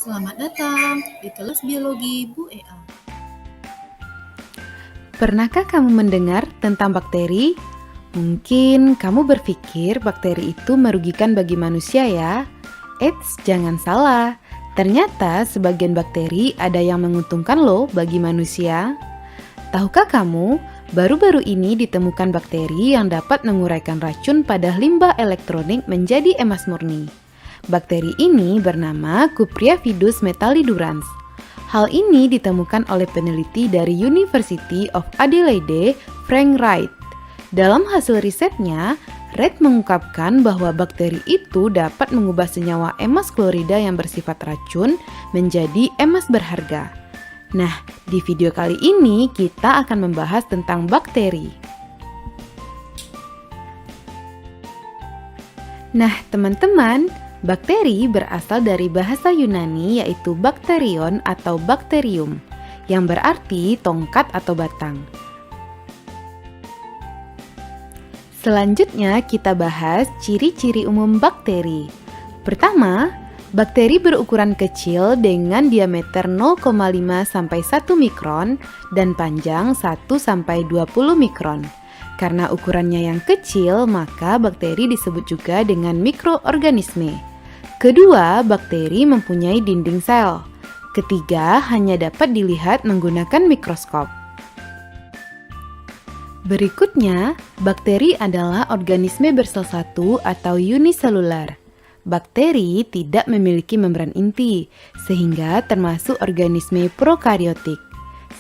Selamat datang di kelas biologi Bu Ea. Pernahkah kamu mendengar tentang bakteri? Mungkin kamu berpikir bakteri itu merugikan bagi manusia ya? Eits, jangan salah. Ternyata sebagian bakteri ada yang menguntungkan loh bagi manusia. Tahukah kamu, baru-baru ini ditemukan bakteri yang dapat menguraikan racun pada limbah elektronik menjadi emas murni. Bakteri ini bernama Cupriaphidus metallidurans. Hal ini ditemukan oleh peneliti dari University of Adelaide, Frank Wright. Dalam hasil risetnya, Wright mengungkapkan bahwa bakteri itu dapat mengubah senyawa emas klorida yang bersifat racun menjadi emas berharga. Nah, di video kali ini kita akan membahas tentang bakteri. Nah, teman-teman, bakteri berasal dari bahasa Yunani yaitu bakterion atau bakterium, yang berarti tongkat atau batang. Selanjutnya kita bahas ciri-ciri umum bakteri. Pertama, bakteri berukuran kecil dengan diameter 0,5 sampai 1 mikron dan panjang 1 sampai 20 mikron. Karena ukurannya yang kecil, maka bakteri disebut juga dengan mikroorganisme. Kedua, bakteri mempunyai dinding sel. Ketiga, hanya dapat dilihat menggunakan mikroskop. Berikutnya, bakteri adalah organisme bersel satu atau uniselular. Bakteri tidak memiliki membran inti, sehingga termasuk organisme prokariotik.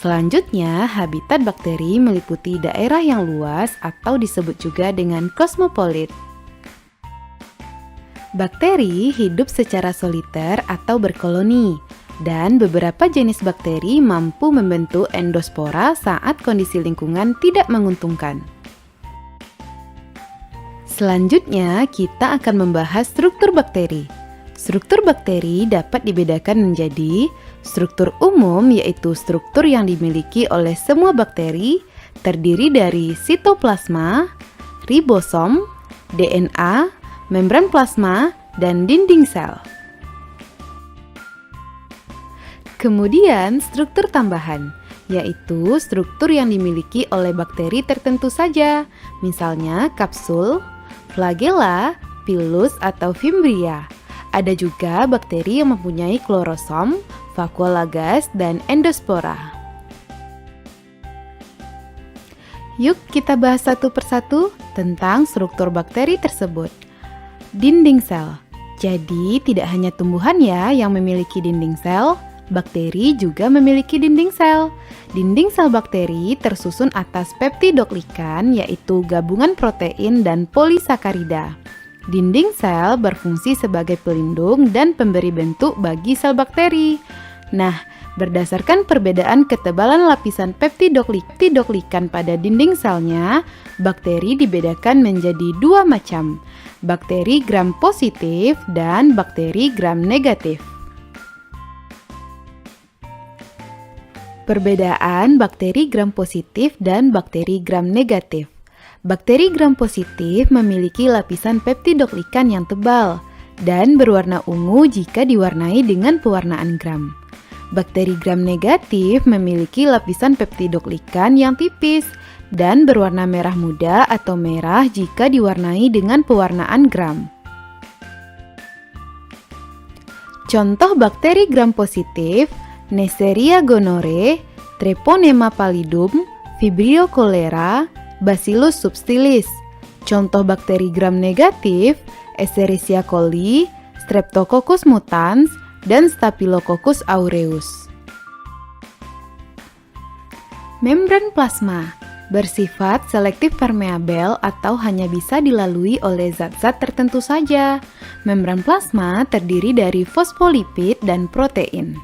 Selanjutnya, habitat bakteri meliputi daerah yang luas atau disebut juga dengan kosmopolit. Bakteri hidup secara soliter atau berkoloni, dan beberapa jenis bakteri mampu membentuk endospora saat kondisi lingkungan tidak menguntungkan. Selanjutnya, kita akan membahas struktur bakteri. Struktur bakteri dapat dibedakan menjadi struktur umum, yaitu struktur yang dimiliki oleh semua bakteri, terdiri dari sitoplasma, ribosom, DNA, membran plasma, dan dinding sel. Kemudian struktur tambahan, yaitu struktur yang dimiliki oleh bakteri tertentu saja, misalnya kapsul, flagella, pilus, atau fimbria. Ada juga bakteri yang mempunyai klorosom, vakuolagas, dan endospora. Yuk kita bahas satu persatu tentang struktur bakteri tersebut. Dinding sel. Jadi tidak hanya tumbuhan ya yang memiliki dinding sel, bakteri juga memiliki dinding sel. Dinding sel bakteri tersusun atas peptidoglikan, yaitu gabungan protein dan polisakarida. Dinding sel berfungsi sebagai pelindung dan pemberi bentuk bagi sel bakteri. Nah, berdasarkan perbedaan ketebalan lapisan peptidoglikan pada dinding selnya, bakteri dibedakan menjadi dua macam, bakteri gram positif dan bakteri gram negatif. Perbedaan bakteri gram positif dan bakteri gram negatif. Bakteri gram positif memiliki lapisan peptidoglikan yang tebal dan berwarna ungu jika diwarnai dengan pewarnaan gram. Bakteri gram negatif memiliki lapisan peptidoglikan yang tipis dan berwarna merah muda atau merah jika diwarnai dengan pewarnaan gram. Contoh bakteri gram positif: Neisseria gonorrhoeae, Treponema pallidum, Vibrio cholera, Bacillus subtilis. Contoh bakteri gram negatif: Escherichia coli, Streptococcus mutans, dan Staphylococcus aureus. Membran plasma bersifat selektif permeabel atau hanya bisa dilalui oleh zat-zat tertentu saja. Membran plasma terdiri dari fosfolipid dan protein.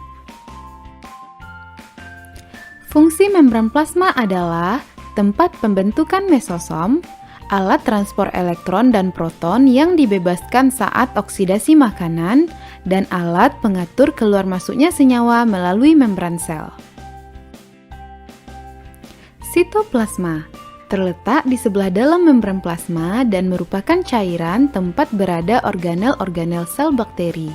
Fungsi membran plasma adalah tempat pembentukan mesosom, alat transport elektron dan proton yang dibebaskan saat oksidasi makanan, dan alat pengatur keluar masuknya senyawa melalui membran sel. Sitoplasma Terletak di sebelah dalam membran plasma dan merupakan cairan tempat berada organel-organel sel bakteri.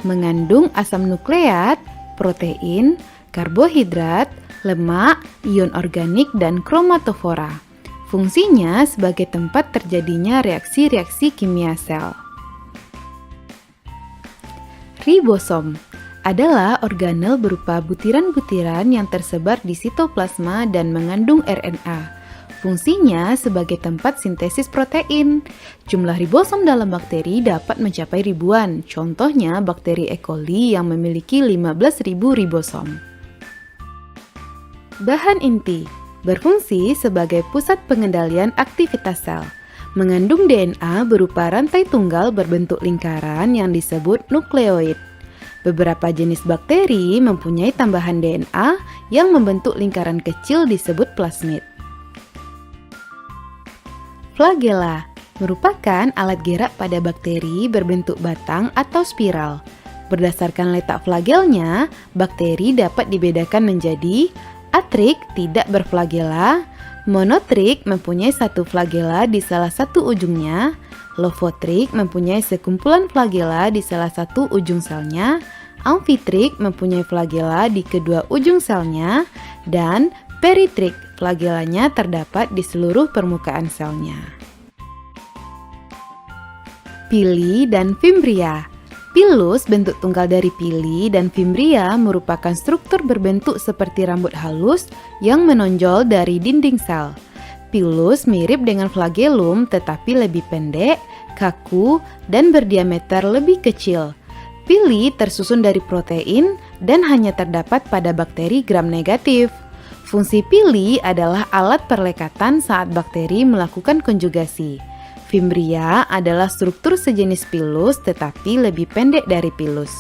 Mengandung asam nukleat, protein, karbohidrat, lemak, ion organik, dan kromatofora. Fungsinya sebagai tempat terjadinya reaksi-reaksi kimia sel. Ribosom adalah organel berupa butiran-butiran yang tersebar di sitoplasma dan mengandung RNA. Fungsinya sebagai tempat sintesis protein. Jumlah ribosom dalam bakteri dapat mencapai ribuan. Contohnya bakteri E. coli yang memiliki 15.000 ribosom. Bahan inti berfungsi sebagai pusat pengendalian aktivitas sel. Mengandung DNA berupa rantai tunggal berbentuk lingkaran yang disebut nukleoid. Beberapa jenis bakteri mempunyai tambahan DNA yang membentuk lingkaran kecil disebut plasmid. Flagela merupakan alat gerak pada bakteri berbentuk batang atau spiral. Berdasarkan letak flagelnya, bakteri dapat dibedakan menjadi atrik tidak berflagela, monotrik mempunyai satu flagela di salah satu ujungnya, lofotrik mempunyai sekumpulan flagela di salah satu ujung selnya, amfitrik mempunyai flagela di kedua ujung selnya, dan peritrik flagelanya terdapat di seluruh permukaan selnya. Pili dan fimbria. Pilus bentuk tunggal dari pili dan fimbria merupakan struktur berbentuk seperti rambut halus yang menonjol dari dinding sel. Pilus mirip dengan flagellum tetapi lebih pendek, kaku, dan berdiameter lebih kecil. Pili tersusun dari protein dan hanya terdapat pada bakteri gram negatif. Fungsi pili adalah alat perlekatan saat bakteri melakukan konjugasi. Fimbria adalah struktur sejenis pilus tetapi lebih pendek dari pilus.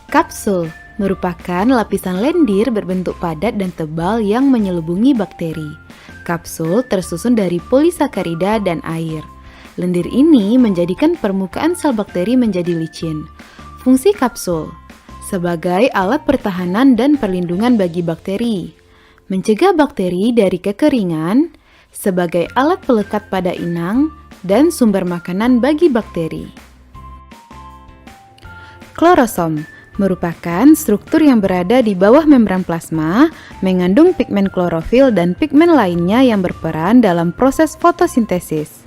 Kapsul merupakan lapisan lendir berbentuk padat dan tebal yang menyelubungi bakteri. Kapsul tersusun dari polisakarida dan air. Lendir ini menjadikan permukaan sel bakteri menjadi licin. Fungsi kapsul sebagai alat pertahanan dan perlindungan bagi bakteri, mencegah bakteri dari kekeringan, sebagai alat pelekat pada inang, dan sumber makanan bagi bakteri. Klorosom merupakan struktur yang berada di bawah membran plasma, mengandung pigmen klorofil dan pigmen lainnya yang berperan dalam proses fotosintesis.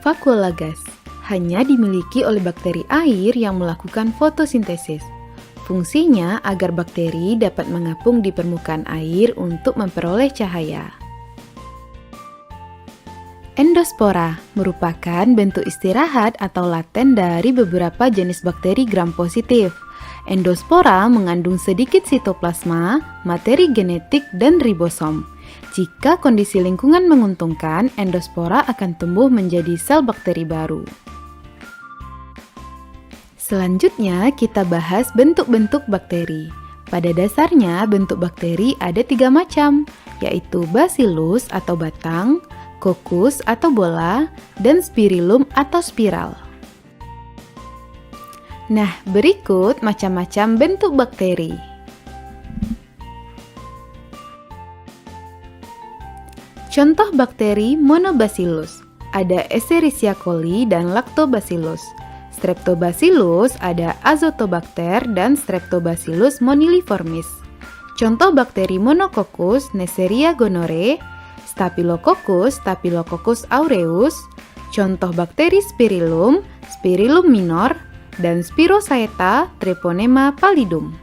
Vakuola gas hanya dimiliki oleh bakteri air yang melakukan fotosintesis. Fungsinya agar bakteri dapat mengapung di permukaan air untuk memperoleh cahaya. Endospora merupakan bentuk istirahat atau laten dari beberapa jenis bakteri gram positif. Endospora mengandung sedikit sitoplasma, materi genetik, dan ribosom. Jika kondisi lingkungan menguntungkan, endospora akan tumbuh menjadi sel bakteri baru. Selanjutnya kita bahas bentuk-bentuk bakteri. Pada dasarnya bentuk bakteri ada 3 macam, yaitu bacillus atau batang, coccus atau bola, dan spirillum atau spiral. Nah, berikut macam-macam bentuk bakteri. Contoh bakteri monobacillus, ada Escherichia coli dan Lactobacillus. Streptobacillus ada Azotobacter dan Streptobacillus moniliformis. Contoh bakteri monococcus Neisseria gonorrhoeae, Staphylococcus aureus. Contoh bakteri spirillum, Spirillum minor, dan Spirochaeta treponema pallidum.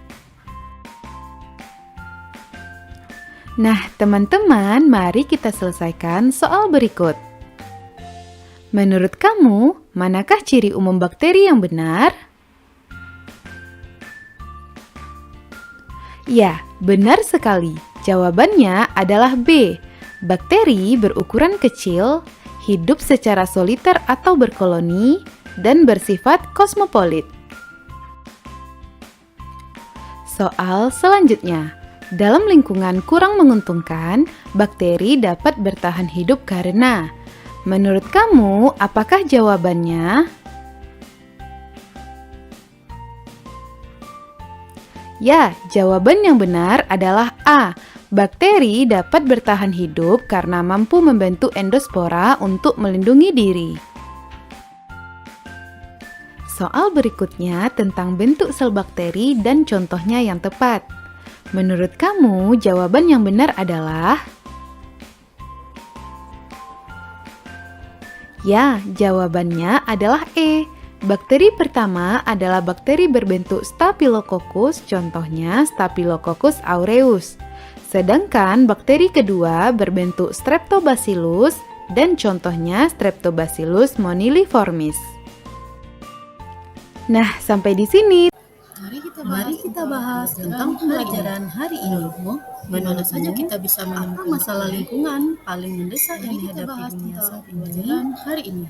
Nah, teman-teman, mari kita selesaikan soal berikut. Menurut kamu, manakah ciri umum bakteri yang benar? Ya, benar sekali. Jawabannya adalah B. Bakteri berukuran kecil, hidup secara soliter atau berkoloni, dan bersifat kosmopolit. Soal selanjutnya. Dalam lingkungan kurang menguntungkan, bakteri dapat bertahan hidup karena menurut kamu, apakah jawabannya? Ya, jawaban yang benar adalah A. Bakteri dapat bertahan hidup karena mampu membentuk endospora untuk melindungi diri. Soal berikutnya tentang bentuk sel bakteri dan contohnya yang tepat. Menurut kamu, jawaban yang benar adalah? Ya, jawabannya adalah E. Bakteri pertama adalah bakteri berbentuk Staphylococcus, contohnya Staphylococcus aureus. Sedangkan bakteri kedua berbentuk Streptobacillus dan contohnya Streptobacillus moniliformis. Nah, sampai di sini. Mari kita bahas tentang pembelajaran hari ini. Bagaimana saja kita bisa menemukan masalah lingkungan paling mendesak yang dihadapi dunia saat ini? Hari ini.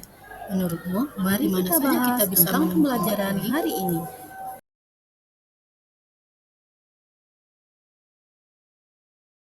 Menurutmu, bagaimana saja kita bisa menemukan pembelajaran hari ini?